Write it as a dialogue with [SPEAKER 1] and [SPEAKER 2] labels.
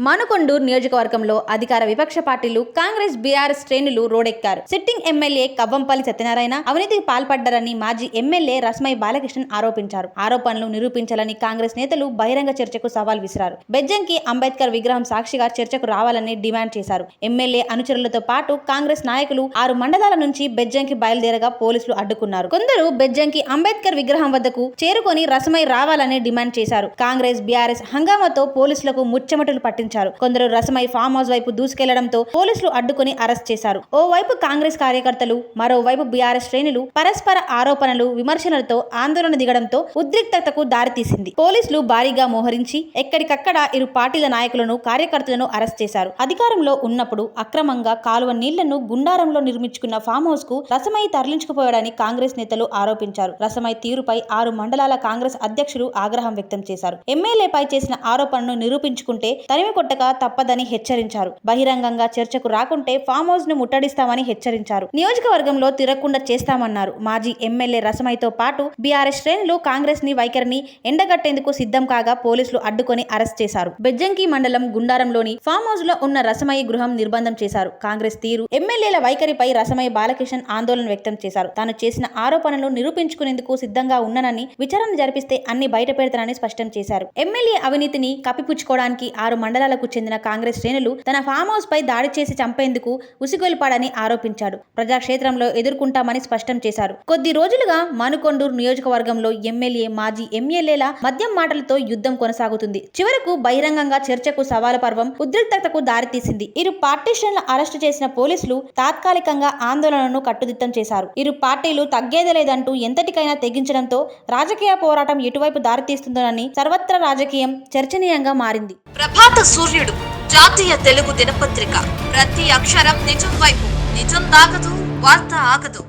[SPEAKER 1] మానుకొండూరు నియోజకవర్గంలో అధికార విపక్ష పార్టీలు కాంగ్రెస్ బీఆర్ఎస్ శ్రేణులు రోడెక్కారు. సిట్టింగ్ ఎమ్మెల్యే కవ్వంపల్లి సత్యనారాయణ అవినీతికి పాల్పడ్డారని మాజీ ఎమ్మెల్యే రస్మై బాలకృష్ణన్ ఆరోపించారు. ఆరోపణలు నిరూపించాలని కాంగ్రెస్ నేతలు బహిరంగ చర్చకు సవాల్ విసిరారు. బెజ్జంకి అంబేద్కర్ విగ్రహం సాక్షిగా చర్చకు రావాలని డిమాండ్ చేశారు. ఎమ్మెల్యే అనుచరులతో పాటు కాంగ్రెస్ నాయకులు 6 మండలాల నుంచి బెజ్జంకి బయలుదేరగా పోలీసులు అడ్డుకున్నారు. కొందరు బెజ్జంకి అంబేద్కర్ విగ్రహం వద్దకు చేరుకొని రస్మై రావాలని డిమాండ్ చేశారు. కాంగ్రెస్ బీఆర్ఎస్ హంగామాతో పోలీసులకు ముచ్చెమటలు పట్టించారు. కొందరు రస్మై ఫామ్ హౌస్ వైపు దూసుకెళ్లడంతో పోలీసులు అడ్డుకుని అరెస్ట్ చేశారు. ఓవైపు కాంగ్రెస్ కార్యకర్తలు, మరోవైపు బీఆర్ఎస్ శ్రేణులు పరస్పర ఆరోపణలు, విమర్శలతో ఆందోళన దిగడంతో ఉద్రిక్తతకు దారితీసింది. పోలీసులు భారీగా మోహరించి ఎక్కడికక్కడ ఇరు పార్టీల నాయకులను, కార్యకర్తలను అరెస్ట్ చేశారు. అధికారంలో ఉన్నప్పుడు అక్రమంగా కాలువ నీళ్లను గుండారంలో నిర్మించుకున్న ఫామ్ హౌస్ కు రస్మై తరలించుకుపోయాడని కాంగ్రెస్ నేతలు ఆరోపించారు. రస్మై తీరుపై 6 మండలాల కాంగ్రెస్ అధ్యక్షులు ఆగ్రహం వ్యక్తం చేశారు. ఎమ్మెల్యేపై చేసిన ఆరోపణను నిరూపించుకుంటే తరిమి కొట్టక తప్పదని హెచ్చరించారు. బహిరంగంగా చర్చకు రాకుంటే ఫామ్ హౌస్ ను ముట్టడిస్తామని హెచ్చరించారు. నియోజకవర్గంలో తిరగకుండా చేస్తామన్నారు. మాజీ ఎమ్మెల్యే రస్మైతో పాటు బీఆర్ఎస్ శ్రేణులు కాంగ్రెస్ వైఖరిని ఎండగట్టేందుకు సిద్ధం కాగా పోలీసులు అడ్డుకొని అరెస్ట్ చేశారు. బెజ్జంకి మండలం గుండారంలోని ఫామ్ హౌస్ లో ఉన్న రస్మై గృహం నిర్బంధం చేశారు. కాంగ్రెస్ తీరు, ఎమ్మెల్యేల వైఖరిపై రస్మై బాలకృష్ణన్ ఆందోళన వ్యక్తం చేశారు. తాను చేసిన ఆరోపణలు నిరూపించుకునేందుకు సిద్ధంగా ఉన్నానని, విచారణ జరిపిస్తే అన్ని బయట పెడతానని స్పష్టం చేశారు. ఎమ్మెల్యే అవినీతిని కప్పిపుచ్చుకోవడానికి 6 మండలాలకు చెందిన కాంగ్రెస్ శ్రేణులు తన ఫామ్ హౌస్ పై దాడి చేసి చంపేందుకు ఉసిగొల్పాడని ఆరోపించాడు. ప్రజాక్షేత్రంలో ఎదుర్కొంటామని స్పష్టం చేశారు. కొద్ది రోజులుగా మానుకొండూరు నియోజకవర్గంలో ఎమ్మెల్యే, మాజీ ఎమ్మెల్యేల మద్యం మాటలతో యుద్ధం కొనసాగుతుంది. చివరకు బహిరంగంగా చర్చకు సవాలు పర్వం ఉద్రిక్తతకు దారితీసింది. ఇరు పార్టీ శ్రేణులను అరెస్టు చేసిన పోలీసులు తాత్కాలికంగా ఆందోళనను కట్టుదిట్టం చేశారు. ఇరు పార్టీలు తగ్గేదే లేదంటూ ఎంతటికైనా తెగించడంతో రాజకీయ పోరాటం ఎటువైపు దారితీస్తుందోనని సర్వత్రా రాజకీయం చర్చనీయంగా మారింది.
[SPEAKER 2] ప్రభాత సూర్యుడు జాతీయ తెలుగు దినపత్రిక. ప్రతి అక్షరం నిజం వైపు. నిజం దాగదు, వార్త ఆగదు.